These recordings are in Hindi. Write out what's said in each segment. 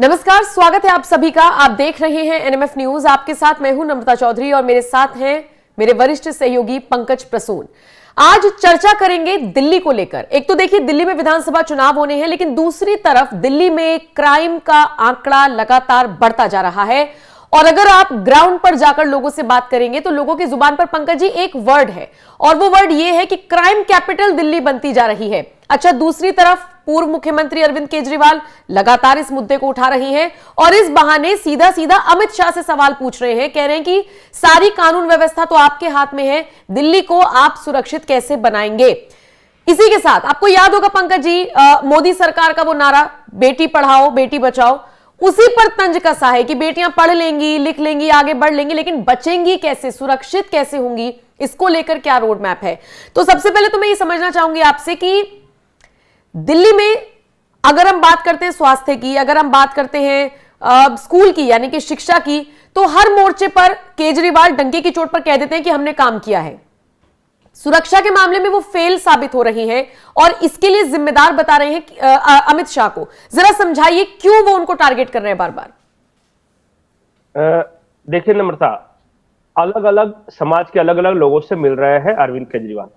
नमस्कार, स्वागत है आप सभी का। आप देख रहे हैं एनएमएफ न्यूज। आपके साथ मैं हूं नम्रता चौधरी और मेरे साथ हैं मेरे वरिष्ठ सहयोगी पंकज प्रसून। आज चर्चा करेंगे दिल्ली को लेकर। एक तो देखिए, दिल्ली में विधानसभा चुनाव होने हैं, लेकिन दूसरी तरफ दिल्ली में क्राइम का आंकड़ा लगातार बढ़ता जा रहा है। और अगर आप ग्राउंड पर जाकर लोगों से बात करेंगे तो लोगों की जुबान पर पंकज जी एक वर्ड है, और वो वर्ड ये है कि क्राइम कैपिटल दिल्ली बनती जा रही है। अच्छा, दूसरी तरफ पूर्व मुख्यमंत्री अरविंद केजरीवाल लगातार इस मुद्दे को उठा रही हैं और इस बहाने सीधा सीधा अमित शाह से सवाल पूछ रहे हैं। कह रहे हैं कि सारी कानून व्यवस्था तो आपके हाथ में है, दिल्ली को आप सुरक्षित कैसे बनाएंगे। इसी के साथ आपको याद होगा पंकज जी, मोदी सरकार का वो नारा बेटी पढ़ाओ बेटी बचाओ, उसी पर तंज कसा है कि बेटियां पढ़ लेंगी, लिख लेंगी, आगे बढ़ लेंगी, लेकिन बचेंगी कैसे, सुरक्षित कैसे होंगी, इसको लेकर क्या रोड मैप है। तो सबसे पहले तो मैं ये समझना चाहूंगी आपसे कि दिल्ली में अगर हम बात करते हैं स्वास्थ्य की, अगर हम बात करते हैं स्कूल की यानी कि शिक्षा की, तो हर मोर्चे पर केजरीवाल डंके की चोट पर कह देते हैं कि हमने काम किया है। सुरक्षा के मामले में वो फेल साबित हो रही हैं और इसके लिए जिम्मेदार बता रहे हैं अमित शाह को। जरा समझाइए क्यों वो उनको टारगेट कर रहे हैं बार बार। देखिए नम्रता, अलग अलग समाज के अलग अलग लोगों से मिल रहे हैं अरविंद केजरीवाल,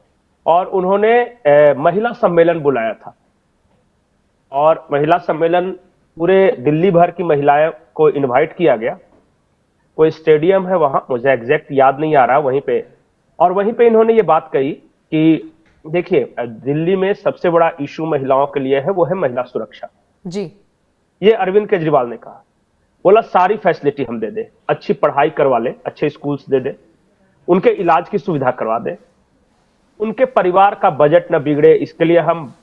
और उन्होंने महिला सम्मेलन बुलाया था, और महिला सम्मेलन पूरे दिल्ली भर की महिलाएं को इनवाइट किया गया। कोई स्टेडियम है वहां, मुझे एग्जैक्ट याद नहीं आ रहा, वहीं पे, और वहीं पे इन्होंने ये बात कही कि देखिए, दिल्ली में सबसे बड़ा इशू महिलाओं के लिए है, वो है महिला सुरक्षा जी। ये अरविंद केजरीवाल ने कहा। बोला सारी फैसिलिटी हम दे दे, अच्छी पढ़ाई करवा ले, अच्छे स्कूल्स दे दे, उनके इलाज की सुविधा करवा दे, उनके परिवार का बजट न बिगड़े, इसके लिए हम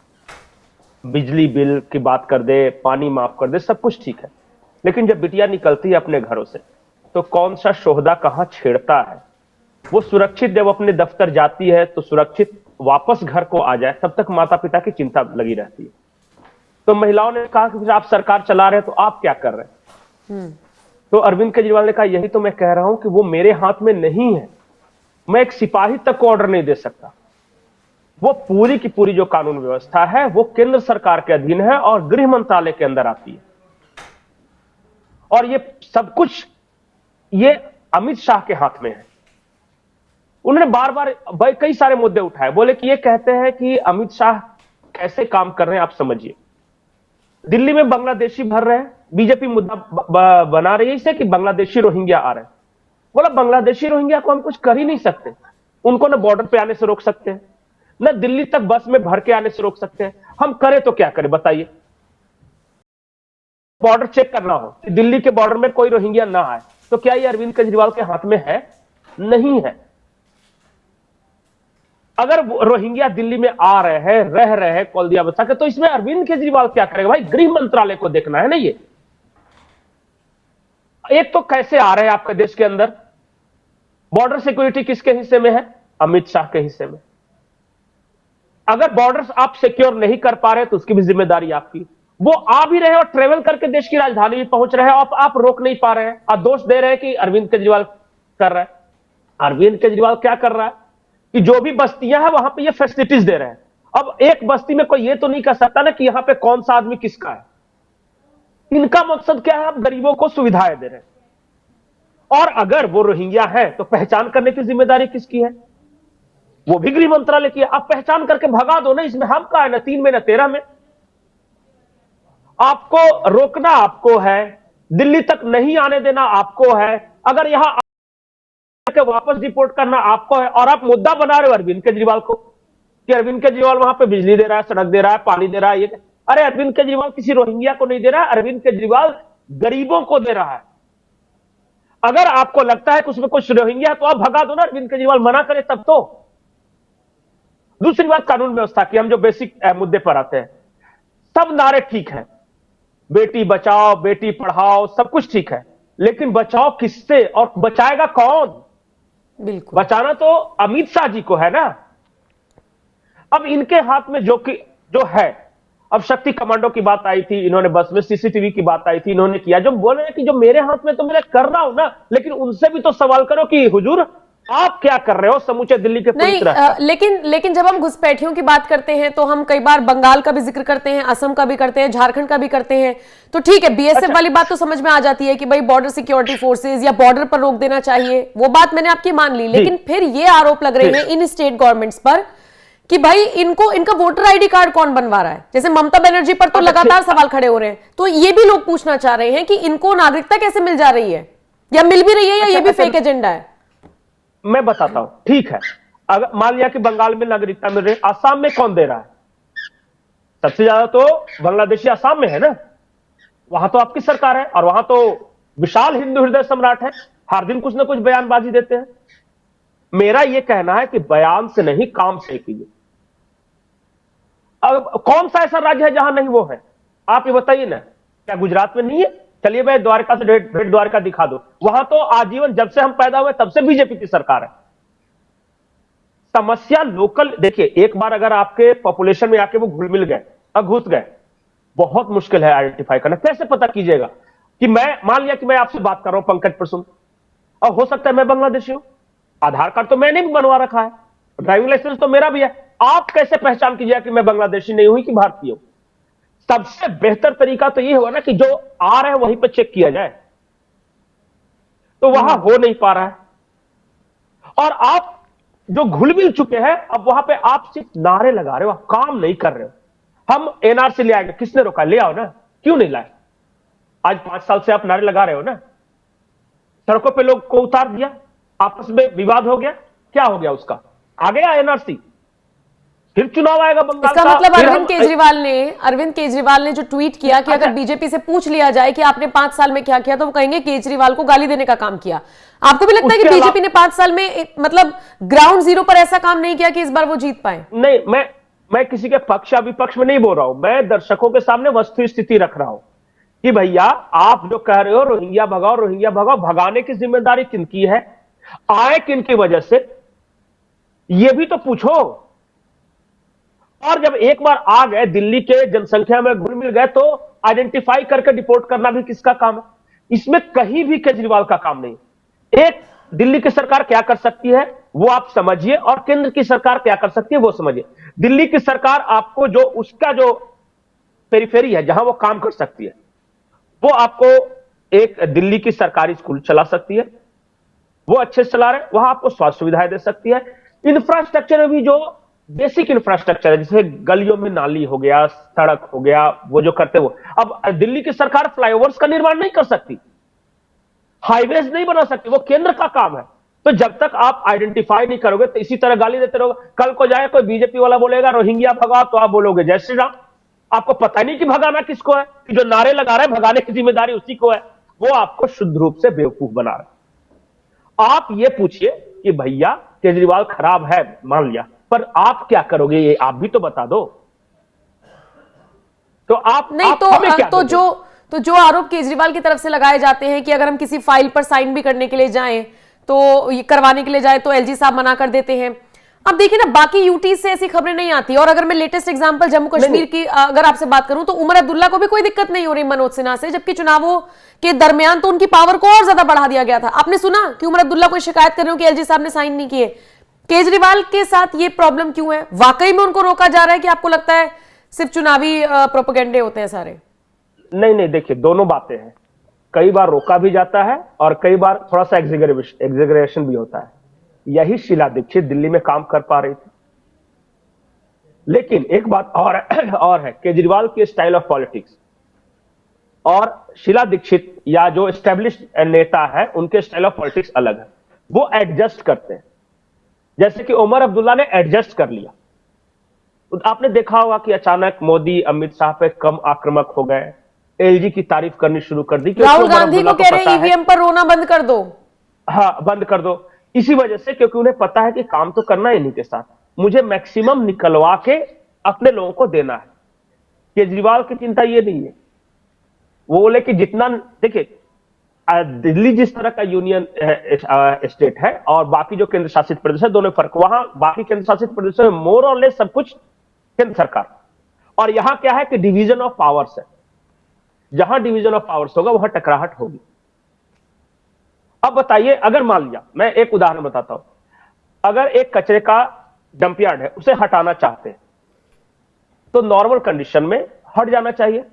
बिजली बिल की बात कर दे, पानी माफ कर दे, सब कुछ ठीक है। लेकिन जब बिटिया निकलती है अपने घरों से तो कौन सा शोहदा कहां छेड़ता है, वो सुरक्षित जब अपने दफ्तर जाती है तो सुरक्षित वापस घर को आ जाए, तब तक माता पिता की चिंता लगी रहती है। तो महिलाओं ने कहा कि फिर आप सरकार चला रहे हैं तो आप क्या कर रहे हैं। तो अरविंद केजरीवाल ने कहा यही तो मैं कह रहा हूं कि वो मेरे हाथ में नहीं है, मैं एक सिपाही तक को ऑर्डर नहीं दे सकता। वो पूरी की पूरी जो कानून व्यवस्था है वो केंद्र सरकार के अधीन है और गृह मंत्रालय के अंदर आती है, और ये सब कुछ ये अमित शाह के हाथ में है। उन्होंने बार बार कई सारे मुद्दे उठाए, बोले कि ये कहते हैं कि अमित शाह कैसे काम कर रहे हैं, आप समझिए। दिल्ली में बांग्लादेशी भर रहे हैं, बीजेपी मुद्दा बना रही है इसे कि बांग्लादेशी रोहिंग्या आ रहे हैं। बोला बांग्लादेशी रोहिंग्या को हम कुछ कर ही नहीं सकते, उनको ना बॉर्डर पे आने से रोक सकते हैं, न दिल्ली तक बस में भर के आने से रोक सकते हैं। हम करें तो क्या करें बताइए। बॉर्डर चेक करना हो, दिल्ली के बॉर्डर में कोई रोहिंग्या ना आए, तो क्या ये अरविंद केजरीवाल के हाथ में है? नहीं है। अगर रोहिंग्या दिल्ली में आ रहे हैं, रह रहे हैं कौलदिया बसा के, तो इसमें अरविंद केजरीवाल क्या करेगा भाई? गृह मंत्रालय को देखना है ना। ये एक तो कैसे आ रहे हैं आपके देश के अंदर, बॉर्डर सिक्योरिटी किसके हिस्से में है? अमित शाह के हिस्से में। अगर बॉर्डर्स आप सिक्योर नहीं कर पा रहे तो उसकी भी जिम्मेदारी आपकी। वो आ भी रहे हैं और ट्रेवल करके देश की राजधानी भी पहुंच रहे हैं, आप रोक नहीं पा रहे हैं, आप दोष दे रहे हैं कि अरविंद केजरीवाल कर रहा है। अरविंद केजरीवाल क्या कर रहा है कि जो भी बस्तियां हैं वहां पे ये फैसिलिटीज दे रहे हैं। अब एक बस्ती में कोई ये तो नहीं कह सकता ना कि यहां पे कौन सा आदमी किसका है। इनका मकसद क्या है? आप गरीबों को सुविधाएं दे रहे हैं। और अगर वो रोहिंग्या है तो पहचान करने की जिम्मेदारी किसकी है? वो भी गृह मंत्रालय की है। आप पहचान करके भगा दो ना, इसमें हम का है? ना 3 में ना 13 में। आपको रोकना आपको है, दिल्ली तक नहीं आने देना आपको है, अगर यहां के वापस डिपोर्ट करना आपको है, और आप मुद्दा बना रहे हो अरविंद केजरीवाल को कि अरविंद केजरीवाल वहां पे बिजली दे रहा है, सड़क दे रहा है, पानी दे रहा है। ये अरे अरविंद केजरीवाल किसी रोहिंग्या को नहीं दे रहा है, अरविंद केजरीवाल गरीबों को दे रहा है। अगर आपको लगता है कि उसमें कुछ रोहिंग्या तो आप भगा दो ना, अरविंद केजरीवाल मना करे तब तो। दूसरी बात कानून व्यवस्था की, हम जो बेसिक मुद्दे पर आते हैं, सब नारे ठीक है, बेटी बचाओ बेटी पढ़ाओ सब कुछ ठीक है, लेकिन बचाओ किससे और बचाएगा कौन? बिल्कुल, बचाना तो अमित शाह जी को है ना। अब इनके हाथ में जो है, अब शक्ति कमांडो की बात आई थी, इन्होंने बस में सीसीटीवी की बात आई थी, इन्होंने किया। जो बोल रहे हैं कि जो मेरे हाथ में तो मैं कर रहा हूं ना, लेकिन उनसे भी तो सवाल करो कि हुजूर आप क्या कर रहे हो समूचे दिल्ली के नहीं, लेकिन जब हम घुसपैठियों की बात करते हैं तो हम कई बार बंगाल का भी जिक्र करते हैं, असम का भी करते हैं, झारखंड का भी करते हैं। तो ठीक है, बीएसएफ अच्छा। वाली बात तो समझ में आ जाती है कि भाई बॉर्डर सिक्योरिटी फोर्सेज या बॉर्डर पर रोक देना चाहिए, वो बात मैंने आपकी मान ली। लेकिन फिर ये आरोप लग रहे हैं इन स्टेट गवर्नमेंट्स पर कि भाई इनको इनका वोटर आईडी कार्ड कौन बनवा रहा है। जैसे ममता बनर्जी पर तो लगातार सवाल खड़े हो रहे हैं, तो ये भी लोग पूछना चाह रहे हैं कि इनको नागरिकता कैसे मिल जा रही है, या मिल भी रही है, या ये भी फेक एजेंडा है। मैं बताता हूं, ठीक है। अगर मान लिया कि बंगाल में नागरिकता मिल रही है, आसाम में कौन दे रहा है? सबसे ज्यादा तो बांग्लादेशी आसाम में है ना, वहां तो आपकी सरकार है और वहां तो विशाल हिंदू हृदय सम्राट है, हर दिन कुछ ना कुछ बयानबाजी देते हैं। मेरा यह कहना है कि बयान से नहीं, काम से कीजिए। अब कौन सा ऐसा राज्य है जहां नहीं वो है? आप ये बताइए ना, क्या गुजरात में नहीं है? चलिए मैं द्वारका से भेंट द्वारका दिखा दो, वहां तो आजीवन जब से हम पैदा हुए तब से बीजेपी की सरकार है। समस्या लोकल, देखिए एक बार अगर आपके पॉपुलेशन में आके वो घुल मिल गए और घुस गए, बहुत मुश्किल है आइडेंटिफाई करना। कैसे पता कीजिएगा कि मैं, मान लिया कि मैं आपसे बात कर रहा हूं पंकज प्रसून, और हो सकता है मैं बांग्लादेशी हूं, आधार कार्ड तो मैंने भी बनवा रखा है, ड्राइविंग लाइसेंस तो मेरा भी है, आप कैसे पहचान कीजिएगा कि मैं बांग्लादेशी नहीं हुई कि भारतीय हूं? सबसे बेहतर तरीका तो यह होगा ना कि जो आ रहा है वहीं पर चेक किया जाए, तो वहां हो नहीं पा रहा है। और आप जो घुल मिल चुके हैं, अब वहां पे आप सिर्फ नारे लगा रहे हो, आप काम नहीं कर रहे हो। हम एनआरसी ले आएंगे, किसने रोका? ले आओ ना, क्यों नहीं लाए? आज 5 साल से आप नारे लगा रहे हो ना, सड़कों पे लोग को उतार दिया, आपस में विवाद हो गया, क्या हो गया उसका? आ गया एनआरसी, फिर चुनाव आएगा बंगाल इसका का। मतलब अरविंद केजरीवाल ने जो ट्वीट किया कि अगर बीजेपी से पूछ लिया जाए कि आपने 5 साल में क्या किया, तो वो कहेंगे केजरीवाल को गाली देने का काम किया। आपको भी लगता है कि बीजेपी ने 5 साल में मतलब ग्राउंड जीरो पर ऐसा काम नहीं किया कि इस बार वो जीत पाए? नहीं, मैं किसी के पक्ष या विपक्ष में नहीं बोल रहा हूं, मैं दर्शकों के सामने वस्तु स्थिति रख रहा हूं कि भैया आप जो कह रहे हो रोहिंग्या भगाओ, रोहिंग्या भगाओ, भगाने की जिम्मेदारी किनकी है? आए किनकी वजह से, यह भी तो पूछो। और जब एक बार आ गए, दिल्ली के जनसंख्या में घुल मिल गए, तो आइडेंटिफाई करके डिपोर्ट करना भी किसका काम है? इसमें कहीं भी केजरीवाल का काम नहीं। एक दिल्ली की सरकार क्या कर सकती है वो आप समझिए, और केंद्र की सरकार क्या कर सकती है वो समझिए। दिल्ली की सरकार आपको जो उसका जो पेरिफेरी है जहां वो काम कर सकती है, वो आपको एक दिल्ली की सरकारी स्कूल चला सकती है, वो अच्छे से चला रहे, वहां आपको स्वास्थ्य सुविधाएं दे सकती है। इंफ्रास्ट्रक्चर में भी जो बेसिक इंफ्रास्ट्रक्चर है, जैसे गलियों में नाली हो गया, सड़क हो गया, वो जो करते वो, अब दिल्ली की सरकार फ्लाईओवर्स का निर्माण नहीं कर सकती, हाईवेज नहीं बना सकती, वो केंद्र का काम है। तो जब तक आप आइडेंटिफाई नहीं करोगे तो इसी तरह गाली देते रहोगे। कल को जाए कोई बीजेपी वाला बोलेगा रोहिंग्या भगाओ, तो आप बोलोगे जय श्री राम। आपको पता नहीं कि भगाना किसको है, कि जो नारे लगा रहे हैं भगाने की जिम्मेदारी उसी को है, वो आपको शुद्ध रूप से बेवकूफ बना रहे। आप ये पूछिए कि भैया केजरीवाल खराब है, मान लिया, पर आप क्या करोगे ये आप भी तो बता दो। तो आप नहीं, तो जो आरोप केजरीवाल की तरफ से लगाए जाते हैं कि अगर हम किसी फाइल पर साइन भी करने के लिए जाएं, तो ये करवाने के लिए जाए तो एलजी साहब मना कर देते हैं। अब देखिए ना, बाकी यूटी से ऐसी खबरें नहीं आती। और अगर मैं लेटेस्ट एग्जांपल जम्मू कश्मीर की अगर आपसे बात करूं, तो उमर अब्दुल्ला को भी कोई दिक्कत नहीं हो रही मनोज सिन्हा से, जबकि चुनावों के दरमियान तो उनकी पावर को और ज्यादा बढ़ा दिया गया था। आपने सुना कि उमर अब्दुल्ला कोई शिकायत कर रहे हो कि एलजी साहब ने साइन नहीं किए? केजरीवाल के साथ ये प्रॉब्लम क्यों है? वाकई में उनको रोका जा रहा है कि आपको लगता है सिर्फ चुनावी प्रोपेगेंडे होते हैं सारे? नहीं, देखिए दोनों बातें हैं। कई बार रोका भी जाता है और कई बार थोड़ा सा एग्जेगरेशन भी होता है। यही शीला दीक्षित दिल्ली में काम कर पा रही थी। लेकिन एक बात और है केजरीवाल की स्टाइल ऑफ पॉलिटिक्स और शीला दीक्षित या जो एस्टेब्लिश्ड नेता है उनके स्टाइल ऑफ पॉलिटिक्स अलग है। वो एडजस्ट करते हैं, जैसे कि उमर अब्दुल्ला ने एडजस्ट कर लिया। आपने देखा होगा कि अचानक मोदी अमित शाह पे कम आक्रामक हो गए, एलजी की तारीफ करनी शुरू कर दी। राहुल गांधी को कह रहे हैं ईवीएम पर रोना बंद कर दो। हाँ, बंद कर दो। इसी वजह से, क्योंकि उन्हें पता है कि काम तो करना है इन्हीं के साथ, मुझे मैक्सिमम निकलवा के अपने लोगों को देना है। केजरीवाल की चिंता ये नहीं है, वो बोले कि जितना, देखिए दिल्ली जिस तरह का यूनियन स्टेट है और बाकी जो केंद्र शासित प्रदेश है, दोनों फर्क। वहां बाकी केंद्र शासित प्रदेशों में मोर और लेस सब कुछ केंद्र सरकार, और यहां क्या है कि डिवीजन ऑफ पावर्स है। जहां डिवीजन ऑफ पावर्स होगा वहां टकराहट होगी। अब बताइए, अगर मान लिया, मैं एक उदाहरण बताता हूं, अगर एक कचरे का डंप यार्ड है उसे हटाना चाहते हैं तो नॉर्मल कंडीशन में हट जाना चाहिए,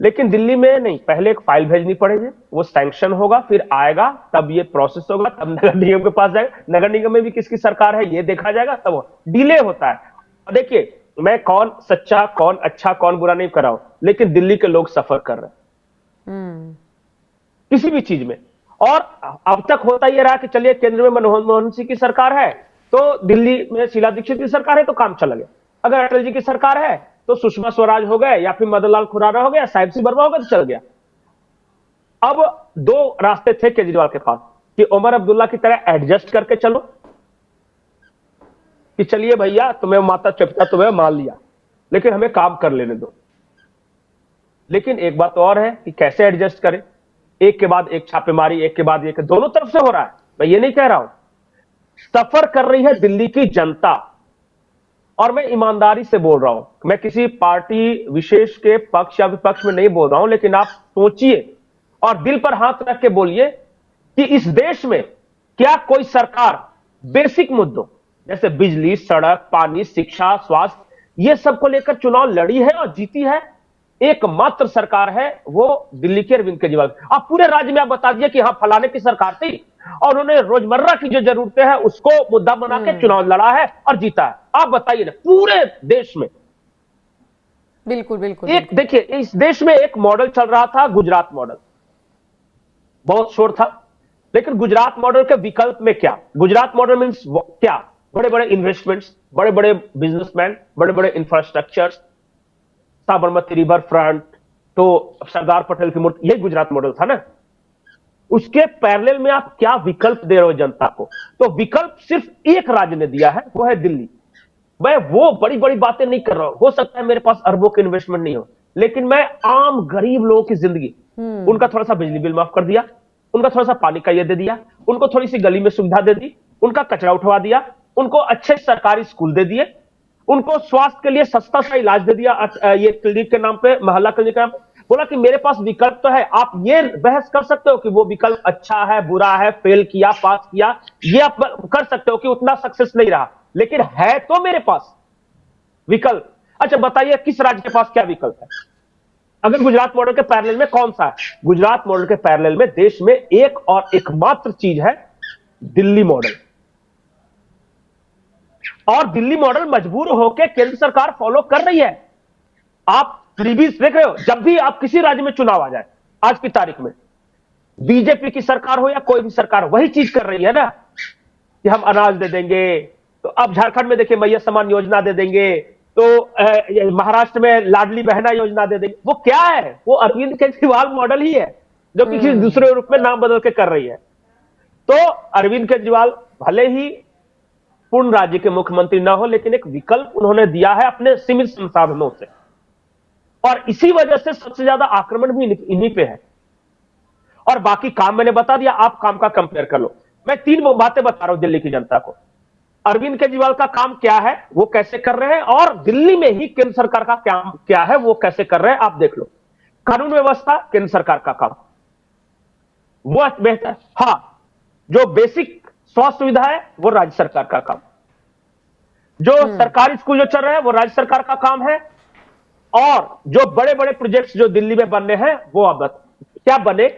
लेकिन दिल्ली में नहीं, पहले एक फाइल भेजनी पड़ेगी, वो सैंक्शन होगा, फिर आएगा, तब ये प्रोसेस होगा, तब नगर निगम के पास जाएगा, नगर निगम में भी किसकी सरकार है ये देखा जाएगा, तब डिले होता है। और देखिए, मैं कौन सच्चा कौन अच्छा कौन बुरा नहीं कर रहा हूं, लेकिन दिल्ली के लोग सफर कर रहे हैं किसी भी चीज में। और अब तक होता यह रहा कि चलिए केंद्र में मनमोहन सिंह की सरकार है तो दिल्ली में शीला दीक्षित की सरकार है तो काम चला गया, अगर अटल जी की सरकार है तो सुषमा स्वराज हो गए या फिर मदन लाल खुराना हो गया, साहिब सिंह वर्मा हो गया तो चल गया। अब दो रास्ते थे केजरीवाल के पास कि उमर अब्दुल्ला की तरह एडजस्ट करके चलो कि चलिए भैया तुम्हें माता पिता तुम्हें मान लिया, लेकिन हमें काम कर लेने दो। लेकिन एक बात और है कि कैसे एडजस्ट करें, एक के बाद एक छापेमारी, एक के बाद एक, दोनों तरफ से हो रहा है, मैं ये नहीं कह रहा हूं। सफर कर रही है दिल्ली की जनता, और मैं ईमानदारी से बोल रहा हूं, मैं किसी पार्टी विशेष के पक्ष या विपक्ष में नहीं बोल रहा हूं, लेकिन आप सोचिए और दिल पर हाथ रख के बोलिए कि इस देश में क्या कोई सरकार बेसिक मुद्दों जैसे बिजली, सड़क, पानी, शिक्षा, स्वास्थ्य, ये सब को लेकर चुनाव लड़ी है और जीती है? एकमात्र सरकार है वो दिल्ली के अरविंद केजरीवाल। आप पूरे राज्य में आप बता दीजिए कि हाँ फलाने की सरकार थी और उन्होंने रोजमर्रा की जो जरूरतें हैं उसको मुद्दा बना के चुनाव लड़ा है और जीता है। आप बताइए ना, पूरे देश में। बिल्कुल बिल्कुल। एक देखिए, इस देश में एक मॉडल चल रहा था, गुजरात मॉडल, बहुत शोर था, लेकिन गुजरात मॉडल के विकल्प में क्या? गुजरात मॉडल मीन्स क्या? बड़े बड़े इन्वेस्टमेंट्स, बड़े बड़े बिजनेसमैन, बड़े बड़े इंफ्रास्ट्रक्चर, साबरमती रिवर फ्रंट, तो सरदार पटेल की मूर्ति, यही गुजरात मॉडल था ना। उसके पैरेलल में आप क्या विकल्प दे रहे हो जनता को? तो विकल्प सिर्फ एक राज्य ने दिया है, वो है दिल्ली। मैं वो बड़ी बड़ी बातें नहीं कर रहा हूं, हो सकता है मेरे पास अरबों के इन्वेस्टमेंट नहीं हो, लेकिन मैं आम गरीब लोगों की जिंदगी, उनका थोड़ा सा बिजली बिल माफ कर दिया, उनका थोड़ा सा पानी का ये दे दिया, उनको थोड़ी सी गली में सुविधा दे दी, उनका कचरा उठवा दिया, उनको अच्छे सरकारी स्कूल दे दिए, उनको स्वास्थ्य के लिए सस्ता सा इलाज दे दिया, ये क्लिनिक के नाम पे, मोहल्ला क्लिनिक के नाम पे। बोला कि मेरे पास विकल्प तो है। आप ये बहस कर सकते हो कि वो विकल्प अच्छा है, बुरा है, फेल किया, पास किया, ये आप कर सकते हो कि उतना सक्सेस नहीं रहा, लेकिन है तो मेरे पास विकल्प। अच्छा बताइए, किस राज्य के पास क्या विकल्प है? अगर गुजरात मॉडल के पैरेलल में कौन सा है? गुजरात मॉडल के पैरेलल में देश में एक और एकमात्र चीज है, दिल्ली मॉडल। और दिल्ली मॉडल मजबूर होकर केंद्र सरकार फॉलो कर रही है। आप फ्रीबीज देख रहे हो, जब भी आप किसी राज्य में चुनाव आ जाए आज की तारीख में, बीजेपी की सरकार हो या कोई भी सरकार, वही चीज कर रही है ना कि हम अनाज दे देंगे। तो अब झारखंड में देखिए मैया समान योजना दे देंगे, तो महाराष्ट्र में लाडली बहना योजना दे देंगे। वो क्या है? वो अरविंद केजरीवाल मॉडल ही है, जो किसी दूसरे रूप में नाम बदल के कर रही है। तो अरविंद केजरीवाल भले ही पूर्ण राज्य के मुख्यमंत्री ना हो, लेकिन एक विकल्प उन्होंने दिया है अपने सीमित संसाधनों से, और इसी वजह से सबसे ज्यादा आक्रमण भी इन्हीं पे है। और बाकी काम मैंने बता दिया, आप काम का कंपेयर कर लो। मैं तीन बातें बता रहा हूं दिल्ली की जनता को। अरविंद केजरीवाल का काम क्या है, वो कैसे कर रहे हैं, और दिल्ली में ही केंद्र सरकार का काम क्या है, वो कैसे कर रहे हैं, आप देख लो। कानून व्यवस्था केंद्र सरकार का काम, वो बेहतर। हां, जो बेसिक स्वास्थ्य सुविधा है वो राज्य सरकार का काम, जो सरकारी स्कूल जो चल रहे हैं वो राज्य सरकार का काम है, और जो बड़े बड़े प्रोजेक्ट्स जो दिल्ली में बनने हैं वो अब क्या बने।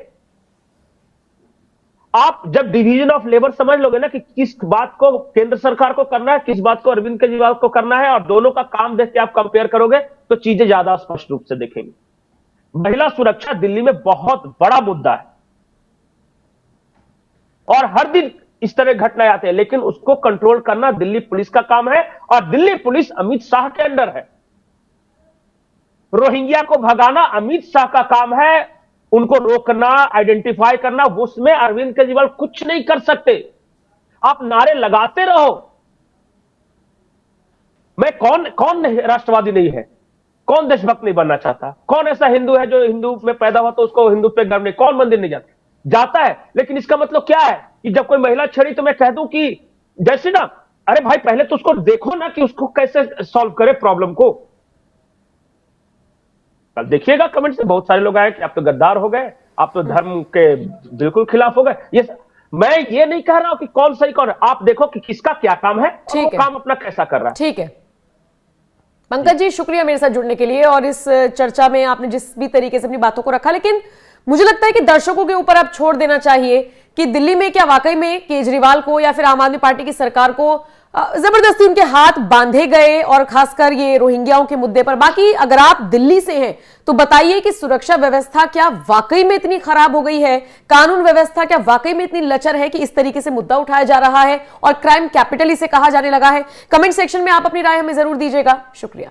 आप जब डिवीजन ऑफ लेबर समझ लोगे ना कि किस बात को केंद्र सरकार को करना है, किस बात को अरविंद केजरीवाल को करना है, और दोनों का काम देख के आप कंपेयर करोगे तो चीजें ज्यादा स्पष्ट रूप से दिखेंगी। महिला सुरक्षा दिल्ली में बहुत बड़ा मुद्दा है, और हर दिन इस तरह घटनाएं आते हैं, लेकिन उसको कंट्रोल करना दिल्ली पुलिस का काम है, और दिल्ली पुलिस अमित शाह के अंडर है। रोहिंग्या को भगाना अमित शाह का काम है, उनको रोकना, आइडेंटिफाई करना, उसमें अरविंद केजरीवाल कुछ नहीं कर सकते। आप नारे लगाते रहो। मैं कौन राष्ट्रवादी नहीं है, कौन देशभक्त नहीं बनना चाहता, कौन ऐसा हिंदू है जो हिंदू में पैदा हुआ तो उसको हिंदू पे गर्व नहीं, कौन मंदिर नहीं जाता है। लेकिन इसका मतलब क्या है कि जब कोई महिला छेड़ी तो मैं कह दूं कि जय श्री राम। अरे भाई, पहले तो उसको देखो ना कि उसको कैसे सॉल्व करे प्रॉब्लम को। कल देखिएगा कमेंट से बहुत सारे लोग आए कि आप तो गद्दार हो गए, आप तो धर्म के बिल्कुल खिलाफ हो गए। ये मैं ये नहीं कह रहा हूं कि कौन सही कौन है, आप देखो कि किसका क्या काम है और वो काम अपना कैसा कर रहा है। ठीक है पंकज जी, शुक्रिया मेरे साथ जुड़ने के लिए और इस चर्चा में आपने जिस भी तरीके से अपनी बातों को रखा। लेकिन मुझे लगता है कि दर्शकों के ऊपर अब छोड़ देना चाहिए कि दिल्ली में क्या वाकई में केजरीवाल को या फिर आम आदमी पार्टी की सरकार को जबरदस्ती उनके हाथ बांधे गए, और खासकर ये रोहिंग्याओं के मुद्दे पर। बाकी अगर आप दिल्ली से हैं तो बताइए कि सुरक्षा व्यवस्था क्या वाकई में इतनी खराब हो गई है, कानून व्यवस्था क्या वाकई में इतनी लचर है कि इस तरीके से मुद्दा उठाया जा रहा है और क्राइम कैपिटल इसे कहा जाने लगा है। कमेंट सेक्शन में आप अपनी राय हमें जरूर दीजिएगा। शुक्रिया।